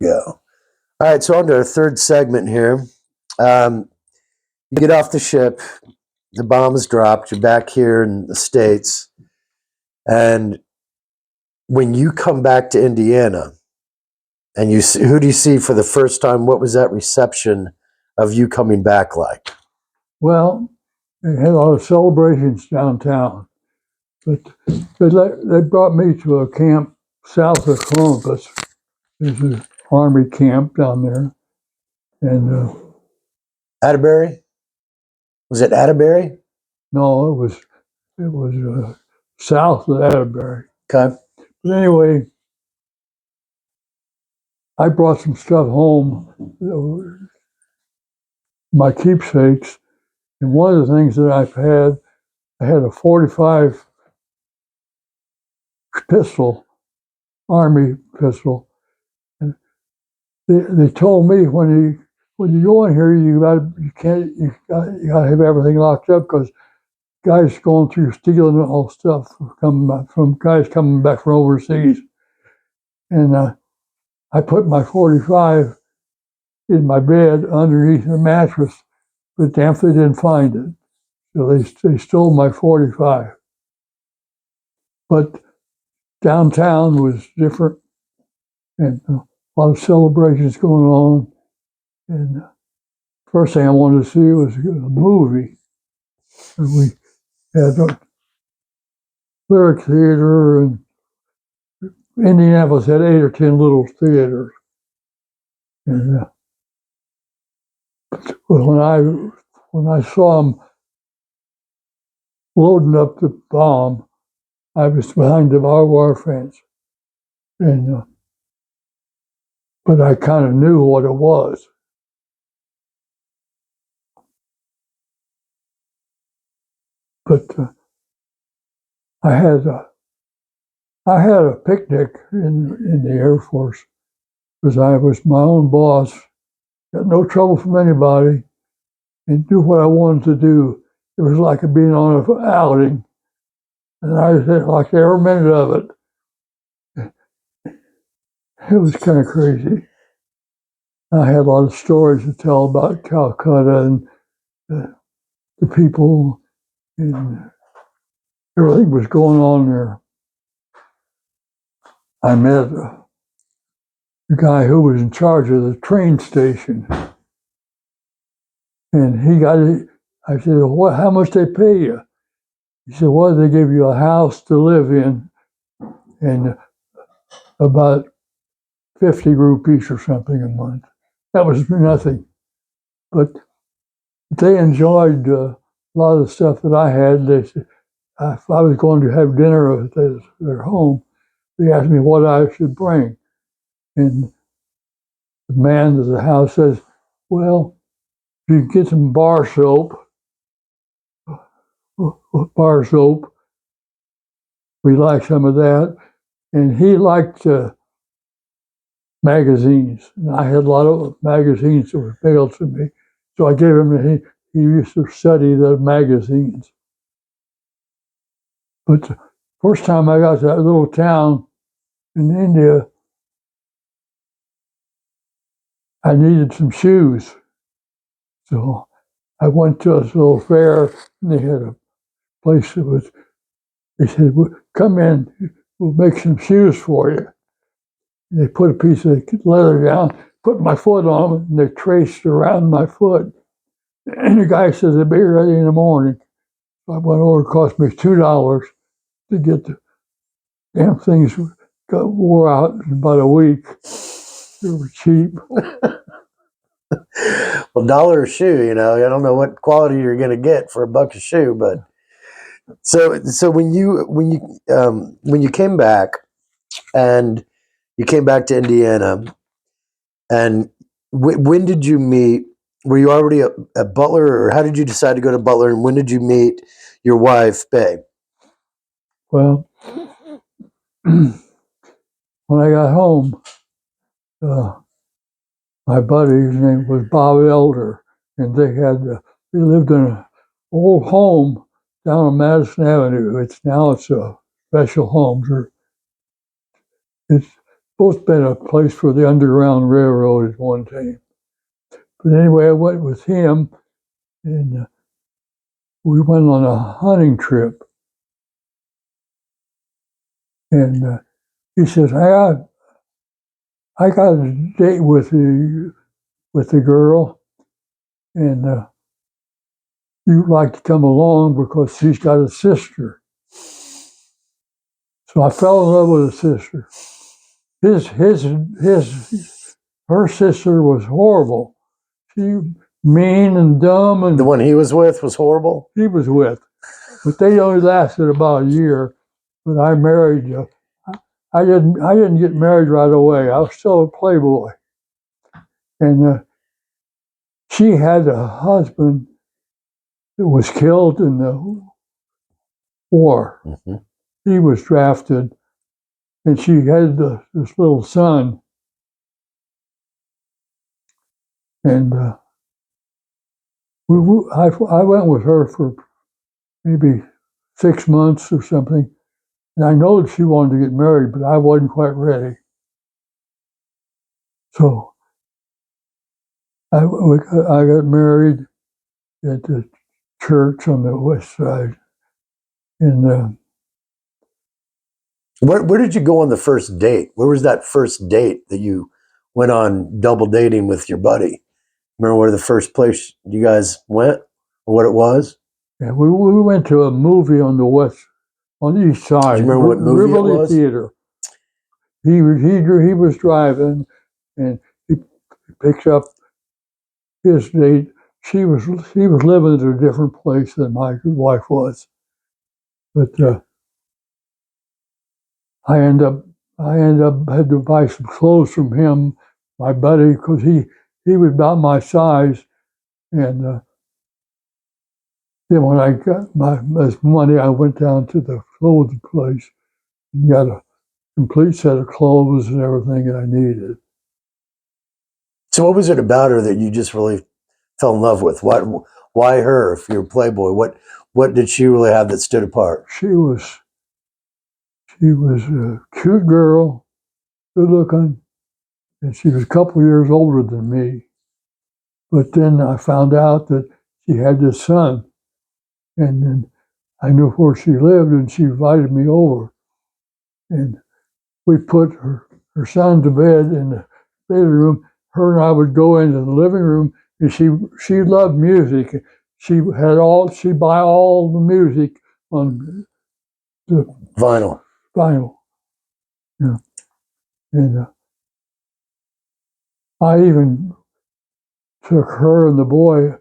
go. All right, so on to our third segment here. You get off the ship, the bomb is dropped, you're back here in the States, and when you come back to Indiana, and you see, who do you see for the first time? What was that reception of you coming back like? Well, they had a lot of celebrations downtown, but they brought me to a camp south of Columbus. There's an army camp down there, and Atterbury? Was it Atterbury? no, it was south of Atterbury. Okay. But anyway, I brought some stuff home, my keepsakes, and one of the things that I had a 45 pistol, army pistol, and they told me when you go in here, you gotta have everything locked up because guys going through stealing all stuff from guys coming back from overseas, and I put my 45 in my bed underneath the mattress, but damn if they didn't find it. So they stole my 45. But downtown was different, and a lot of celebrations going on. And first thing I wanted to see was a movie. And we had a lyric theater, and Indianapolis had 8 or 10 little theaters. And when I saw them loading up the bomb, I was behind the barbed wire fence, and but I kind of knew what it was. But I had a picnic in the Air Force because I was my own boss, got no trouble from anybody, and do what I wanted to do. It was like being on an outing, and I liked every minute of it. It was kind of crazy. I had a lot of stories to tell about Calcutta and the people, and everything was going on there. I met the guy who was in charge of the train station, and he got it. I said, "What? How much they pay you?" He said, "Well, they give you a house to live in, and about 50 rupees or something a month." That was nothing, but they enjoyed a lot of the stuff that I had. They said, if I was going to have dinner at their home, they asked me what I should bring, and the man of the house says, "Well, you get some bar soap, we like some of that." And he liked magazines, and I had a lot of magazines that were mailed to me. So I gave him, he used to study the magazines. But the first time I got to that little town in India, I needed some shoes. So I went to this little fair, and they had a place that was, they said, "Come in, we'll make some shoes for you." And they put a piece of leather down, put my foot on them, and they traced around my foot. And the guy says, "They'll be ready in the morning." I went over, it cost me $2 to get the damn things got wore out in about a week. They were cheap. Well, $1 a shoe, you know, I don't know what quality you're going to get for $1 a shoe, but so when you came back and you came back to Indiana, and when did you meet? Were you already at Butler, or how did you decide to go to Butler? And when did you meet your wife, Bay? Well, when I got home, my buddy, his name was Bob Elder, and they lived in an old home down on Madison Avenue. It's a special home. supposed to been a place for the Underground Railroad at one time. But anyway, I went with him, and we went on a hunting trip. And he says, I got a date with the girl, and you'd like to come along because she's got a sister. So I fell in love with a sister. Her sister was horrible. She mean and dumb, and The one he was with was horrible? he was with. But they only lasted about a year. But I married. I didn't get married right away. I was still a playboy, and she had a husband that was killed in the war. Mm-hmm. He was drafted, and she had this little son. And I went with her for maybe 6 months or something. And I know that she wanted to get married, but I wasn't quite ready. So I got married at the church on the west side. And Where did you go on the first date? Where was that first date that you went on double dating with your buddy? Remember where the first place you guys went or what it was? yeah, we went to a movie on the east side. Do you remember what movie it Rivoli was? Theater. He was driving, and he picked up his date. She was living at a different place than my wife was, but I end up had to buy some clothes from him, my buddy, because he was about my size, and then when I got my money, I went down to the clothing place and got a complete set of clothes and everything that I needed. So what was it about her that you just really fell in love with? Why her if you're a playboy? What did she really have that stood apart? She was a cute girl, good looking, and she was a couple years older than me. But then I found out that she had this son, and then I knew where she lived, and she invited me over. And we put her son to bed in the bedroom. Her and I would go into the living room, and she loved music. She buy all the music on the Vinyl. Yeah. And I even took her and the boy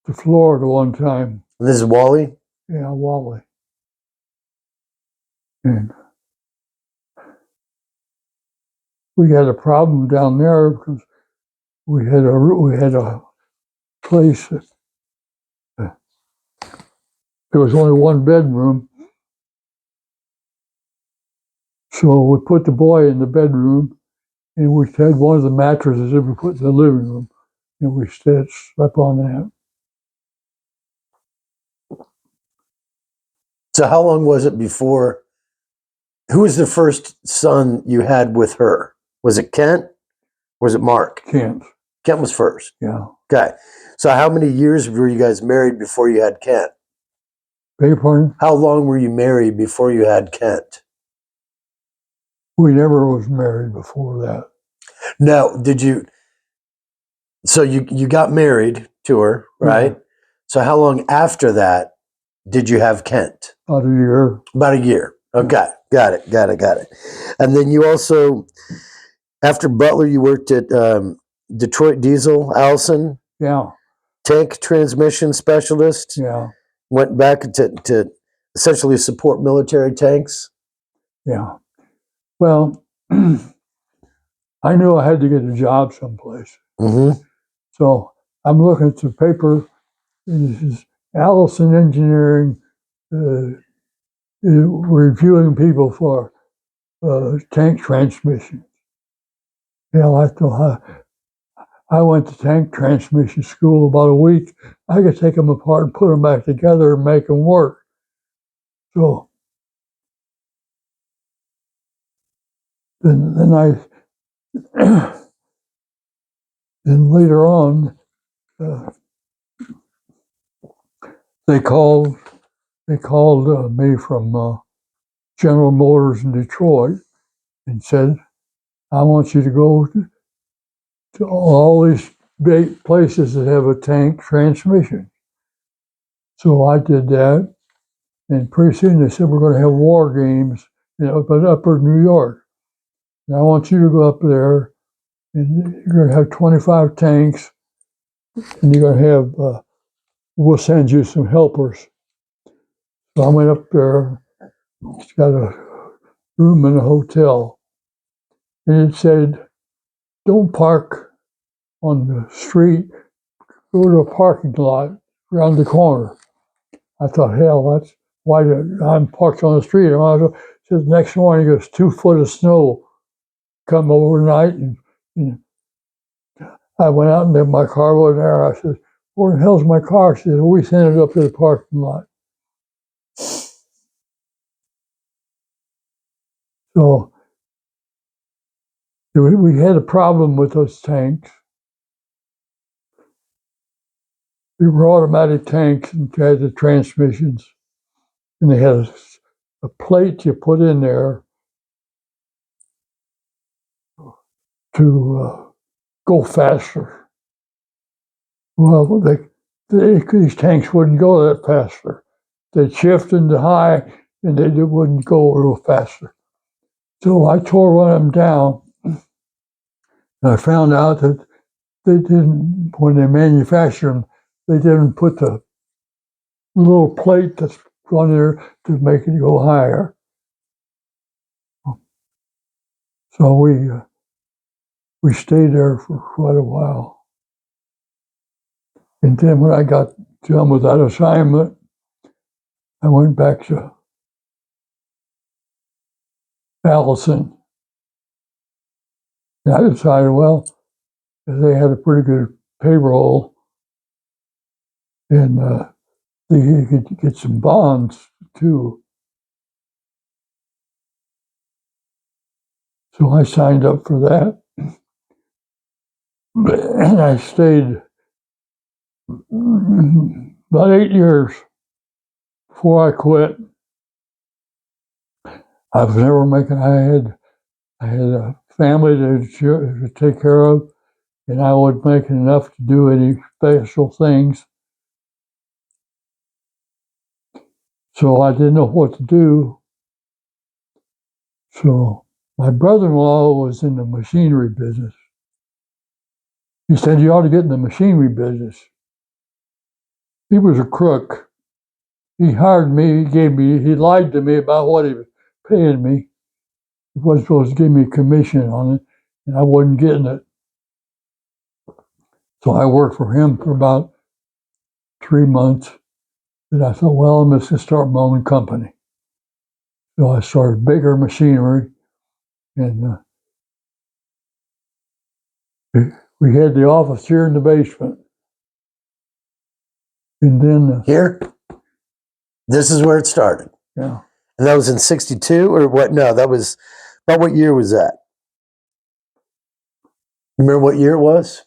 to Florida one time. This is Wally? Yeah, Wally. And we had a problem down there because we had a place that there was only one bedroom. So we put the boy in the bedroom, and we had one of the mattresses that we put in the living room, and we slept on that. So how long was it before? Who was the first son you had with her? Was it Kent? Or was it Mark? Kent. Kent was first. Yeah. Okay. So how many years were you guys married before you had Kent? Beg your pardon? How long were you married before you had Kent? We never was married before that. No, did you? So you got married to her, right? Yeah. So how long after that did you have Kent? About a year. About a year. Okay, got it. And then you also, after Butler, you worked at Detroit Diesel, Allison, Yeah. tank transmission specialist. Yeah. Went back to essentially support military tanks. Yeah. Well, I knew I had to get a job someplace. Mm-hmm. So I'm looking at the paper, and this is Allison Engineering reviewing people for tank transmission. I thought, I went to tank transmission school about a week. I could take them apart and put them back together and make them work. So then I Then later on, they called me from General Motors in Detroit and said, "I want you to go to all these big places that have a tank transmission." So I did that, and pretty soon they said, "We're going to have war games in upper New York. And I want you to go up there, and you're going to have 25 tanks, and you're going to have, we'll send you some helpers." So I went up there, got a room in a hotel, and it said, "Don't park on the street, go to a parking lot around the corner." I thought, hell, that's why I'm parked on the street. It says next morning there's 2 foot of snow come overnight, and I went out and my car wasn't there. I said, "Where the hell's my car?" She said, "We sent it up to the parking lot." So we had a problem with those tanks. They were automatic tanks and had the transmissions, and they had a plate you put in there to go faster. Well, these tanks wouldn't go that faster. They'd shift into high, and they wouldn't go real faster. So I tore one of them down, and I found out that they didn't, when they manufactured them, they didn't put the little plate that's on there to make it go higher. So we stayed there for quite a while. And then when I got done with that assignment, I went back to Allison. And I decided, well, they had a pretty good payroll, and they could get some bonds too. So I signed up for that, and I stayed about 8 years before I quit. I was never making. I had a family to take care of, and I wasn't making enough to do any special things. So I didn't know what to do. So my brother-in-law was in the machinery business. He said, "You ought to get in the machinery business." He was a crook. He hired me, he lied to me about what he was paying me. He wasn't supposed to give me a commission on it, and I wasn't getting it. So I worked for him for about 3 months. And I thought, well, I'm just going to start my own company. So I started Baker Machinery, and we had the office here in the basement. And then Here, this is where it started. yeah, And that was in '62 or what? No, that was about what year was that? Remember what year it was?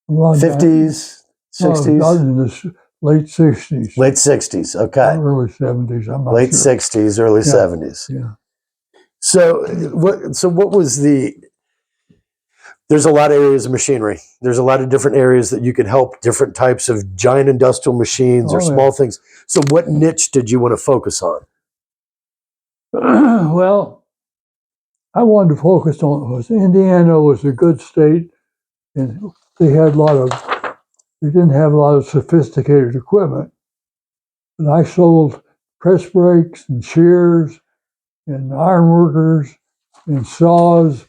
well, 50s, well, 60s? in the late 60s, Late 60s, okay. early 70s. I'm not Late sure. 60s, early 70s. Yeah. So what was there's a lot of areas of machinery. There's a lot of different areas that you could help different types of giant industrial machines or small things. So what niche did you want to focus on? Well, I wanted to focus on Indiana was a good state, and they didn't have a lot of sophisticated equipment. But I sold press brakes and shears and ironworkers and saws,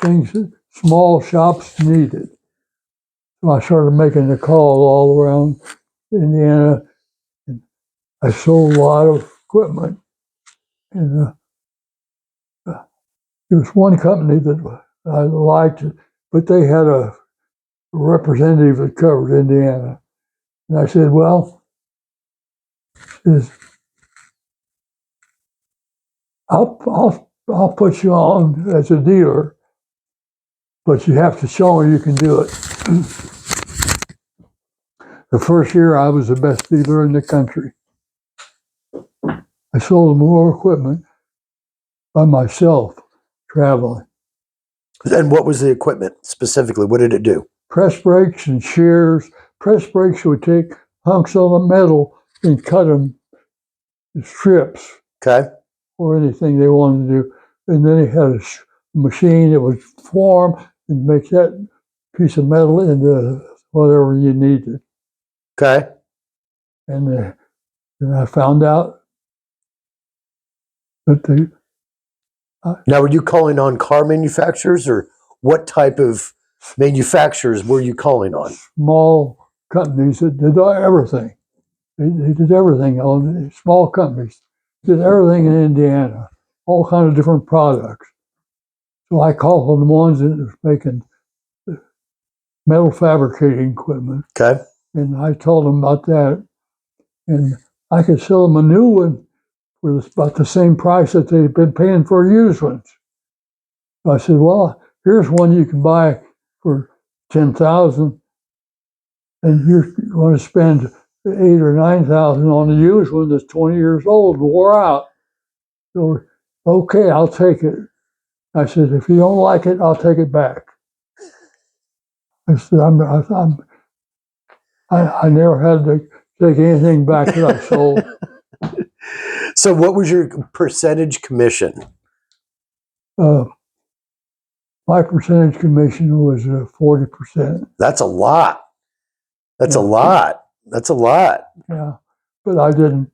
things that small shops needed. So I started making the call all around Indiana, and I sold a lot of equipment. And there was one company that I liked, but they had a representative that covered Indiana. And I said, well, I'll put you on as a dealer, but you have to show them you can do it. The first year, I was the best dealer in the country. I sold more equipment by myself, traveling. And what was the equipment specifically? What did it do? Press brakes and shears. Press brakes would take hunks of the metal and cut them to strips Okay. or anything they wanted to do. And then he had a machine that would form and make that piece of metal into whatever you needed. Okay. And then I found out that Now, were you calling on car manufacturers, or what type of manufacturers were you calling on? small companies that did everything. They did everything on small companies. Did everything in Indiana, all kinds of different products. So I called on the ones that was making metal fabricating equipment, Okay. and I told them about that. And I could sell them a new one for about the same price that they've been paying for used ones. So I said, well, here's one you can buy for $10,000, and you're going to spend $8,000 or $9,000 on the used one that's 20 years old, wore out. So, okay, I'll take it. I said, if you don't like it, I'll take it back. I said, I never had to take anything back that I sold. So, what was your percentage commission? My percentage commission was 40%. That's a lot. That's a Yeah. lot. That's a lot. Yeah, but I didn't.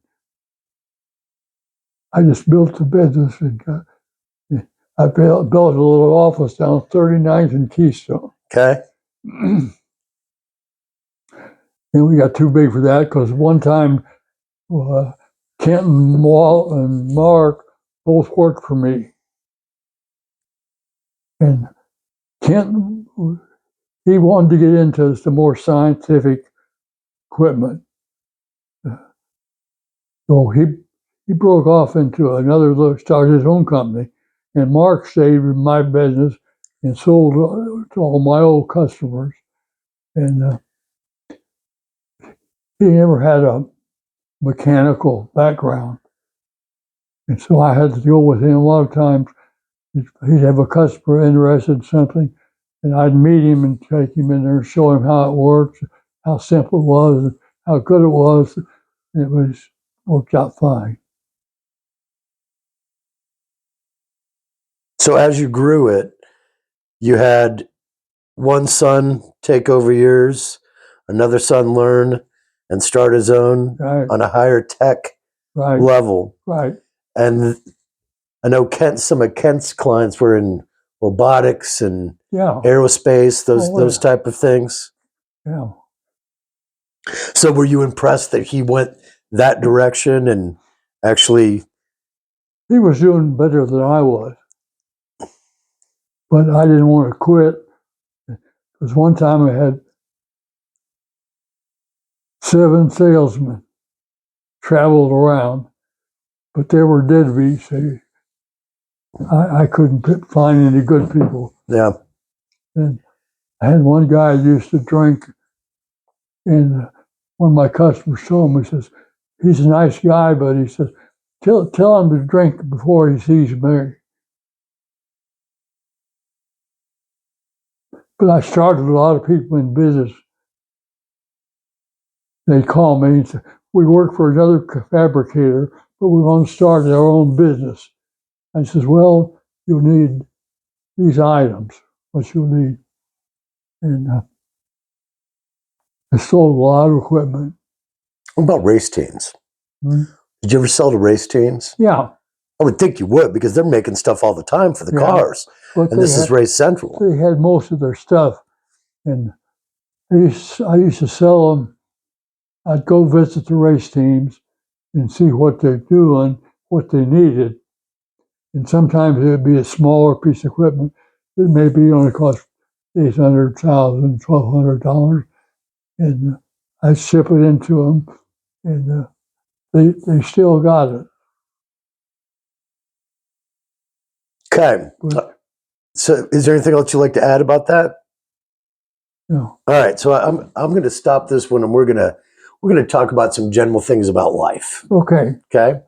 I just built the business and I built a little office down 39th and Keystone. Okay. And we got too big for that because one time Kenton, Walt, and Mark both worked for me. And Kenton, he wanted to get into some more scientific equipment. So he broke off into another little, started his own company. And Mark stayed in my business and sold to all my old customers. And he never had a mechanical background. And so I had to go with him a lot of times. He'd have a customer interested in something, and I'd meet him and take him in there and show him how it works, how simple it was, how good it was. And it worked out fine. So, as you grew it, you had one son take over yours, another son learn and start his own Right, on a higher tech right, level. right. And I know some of Kent's clients were in robotics and Yeah, aerospace, Oh, those yeah. type of things. yeah. So, were you impressed that he went that direction and actually? He was doing better than I was, but I didn't want to quit because one time I had 7 salesmen traveled around, but they were deadbeats. I couldn't find any good people. Yeah. And I had one guy who used to drink, and one of my customers told me, he says, he's a nice guy, but he says, tell him to drink before he sees me. But I started a lot of people in business. They call me and say, we work for another fabricator, but we want to start our own business. I says, well, you'll need these items, what you'll need. And I sold a lot of equipment. What about race teams? Hmm? Did you ever sell to race teams? Yeah. I would think you would, because they're making stuff all the time for the cars. But And this is Race Central. They had most of their stuff. And I used to sell them. I'd go visit the race teams and see what they're doing, what they needed. And sometimes it would be a smaller piece of equipment. It maybe only cost $800, $1,200. And I'd ship it into them, and they still got it. Okay. But So, is there anything else you'd like to add about that? No. All right, so I'm going to stop this one, and we're gonna talk about some general things about life. Okay. Okay.